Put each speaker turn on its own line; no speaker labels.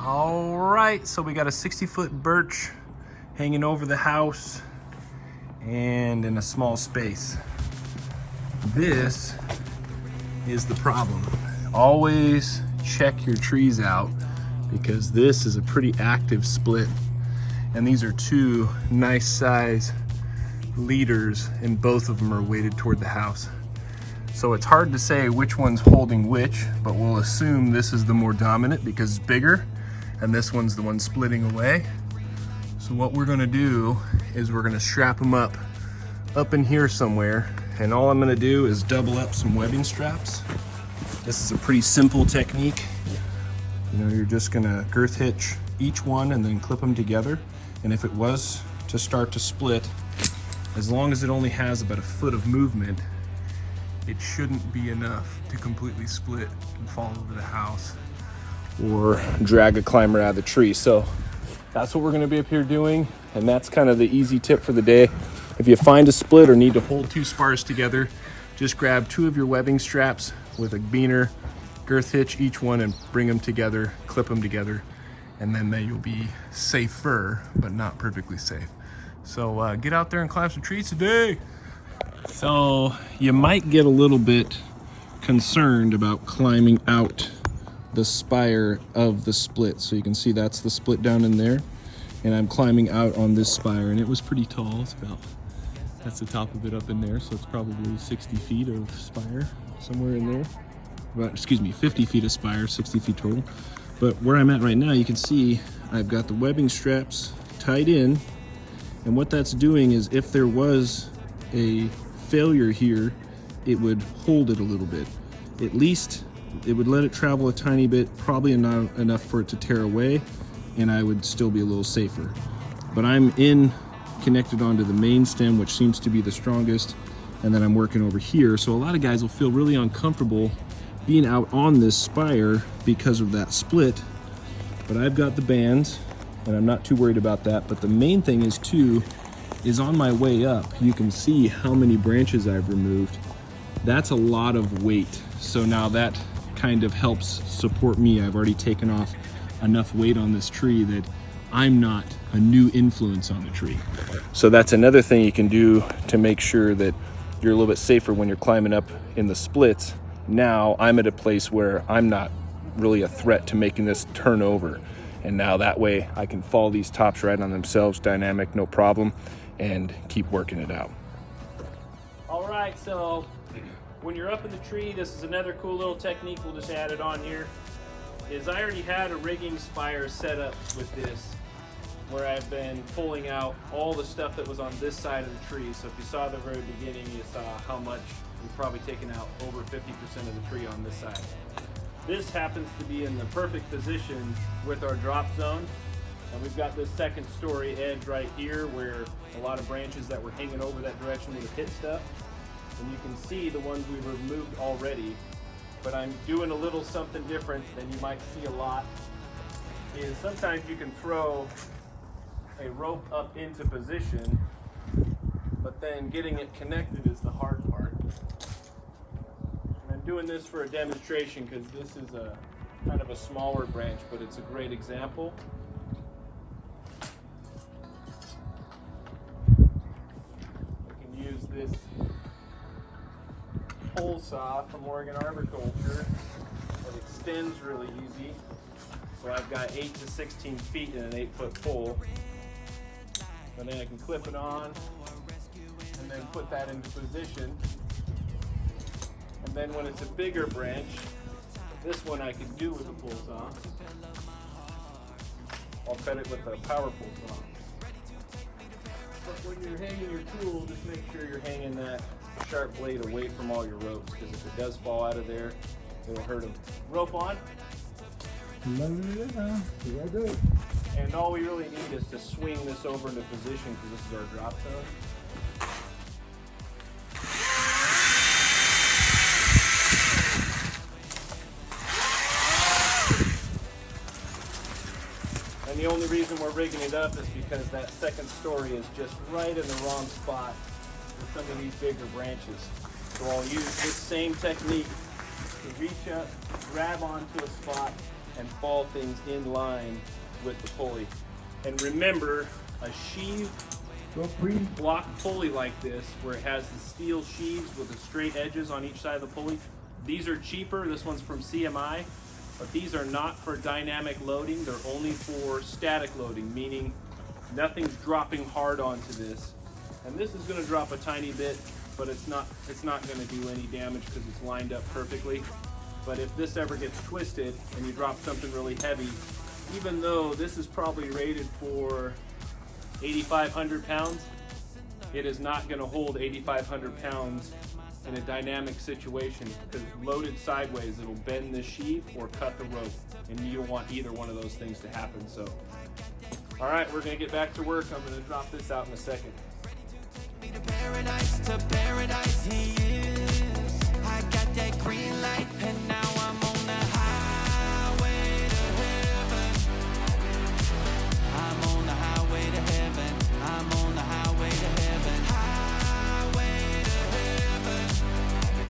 All right, so we got a 60-foot birch hanging over the house and in a small space. This is the problem. Always check your trees out because this is a pretty active split. And these are two nice size leaders and both of them are weighted toward the house. So it's hard to say which one's holding which, but we'll assume this is the more dominant because it's bigger and this one's the one splitting away. So what we're gonna do is we're gonna strap them up in here somewhere, and all I'm gonna do is double up some webbing straps. This is a pretty simple technique. You know, you're just gonna girth hitch each one and then clip them together. And if it was to start to split, as long as it only has about a foot of movement, it shouldn't be enough to completely split and fall over the house or drag a climber out of the tree. So that's what we're gonna be up here doing, and that's kind of the easy tip for the day. If you find a split or need to hold two spars together, just grab two of your webbing straps with a beaner, girth hitch each one and bring them together, clip them together, and then you'll be safer, but not perfectly safe. So get out there and climb some trees today. So you might get a little bit concerned about climbing out the spire of the split. So you can see that's the split down in there, and I'm climbing out on this spire, and it was pretty tall. It's about, that's the top of it up in there, so it's probably 60 feet of spire, somewhere in there. But, excuse me, 50 feet of spire, 60 feet total. But where I'm at right now, you can see I've got the webbing straps tied in, and what that's doing is if there was a failure here, it would hold it a little bit. At least it would let it travel a tiny bit, probably not enough for it to tear away, and I would still be a little safer. But I'm connected onto the main stem, which seems to be the strongest, and then I'm working over here. So a lot of guys will feel really uncomfortable being out on this spire because of that split, but I've got the bands and I'm not too worried about that. But the main thing is on my way up, you can see how many branches I've removed. That's a lot of weight. So now that kind of helps support me. I've already taken off enough weight on this tree that I'm not a new influence on the tree. So that's another thing you can do to make sure that you're a little bit safer when you're climbing up in the splits. Now I'm at a place where I'm not really a threat to making this turn over. And now that way I can fall these tops right on themselves, dynamic, no problem, and keep working it out.
All right, so when you're up in the tree, this is another cool little technique, we'll just add it on here, is I already had a rigging spire set up with this, where I've been pulling out all the stuff that was on this side of the tree. So if you saw the very beginning, you saw how much we've probably taken out over 50% of the tree on this side. This happens to be in the perfect position with our drop zone. And we've got this second story edge right here where a lot of branches that were hanging over that direction would have hit stuff. And you can see the ones we've removed already, but I'm doing a little something different than you might see a lot, is sometimes you can throw a rope up into position, but then getting it connected is the hard part. And I'm doing this for a demonstration because this is a kind of a smaller branch, but it's a great example. I can use this pole saw from Oregon Arboriculture that extends really easy. So I've got 8 to 16 feet in an 8-foot pole. And then I can clip it on and then put that into position. And then when it's a bigger branch, this one I can do with a pole saw. I'll cut it with a power pole saw. But when you're hanging your tool, just make sure you're hanging that sharp blade away from all your ropes, because if it does fall out of there, it'll hurt them. Rope on. And all we really need is to swing this over into position, because this is our drop zone. And the only reason we're rigging it up is because that second story is just right in the wrong spot with some of these bigger branches. So I'll use this same technique to reach up, grab onto a spot, and fall things in line with the pulley. And remember, a sheave block pulley like this, where it has the steel sheaves with the straight edges on each side of the pulley, these are cheaper. This one's from CMI, but these are not for dynamic loading. They're only for static loading, meaning nothing's dropping hard onto this. And this is going to drop a tiny bit, but it's not going to do any damage because it's lined up perfectly. But if this ever gets twisted and you drop something really heavy, even though this is probably rated for 8,500 pounds, it is not going to hold 8,500 pounds in a dynamic situation, because loaded sideways, it'll bend the sheave or cut the rope, and you don't want either one of those things to happen. So, all right, we're going to get back to work. I'm going to drop this out in a second.
To paradise he is.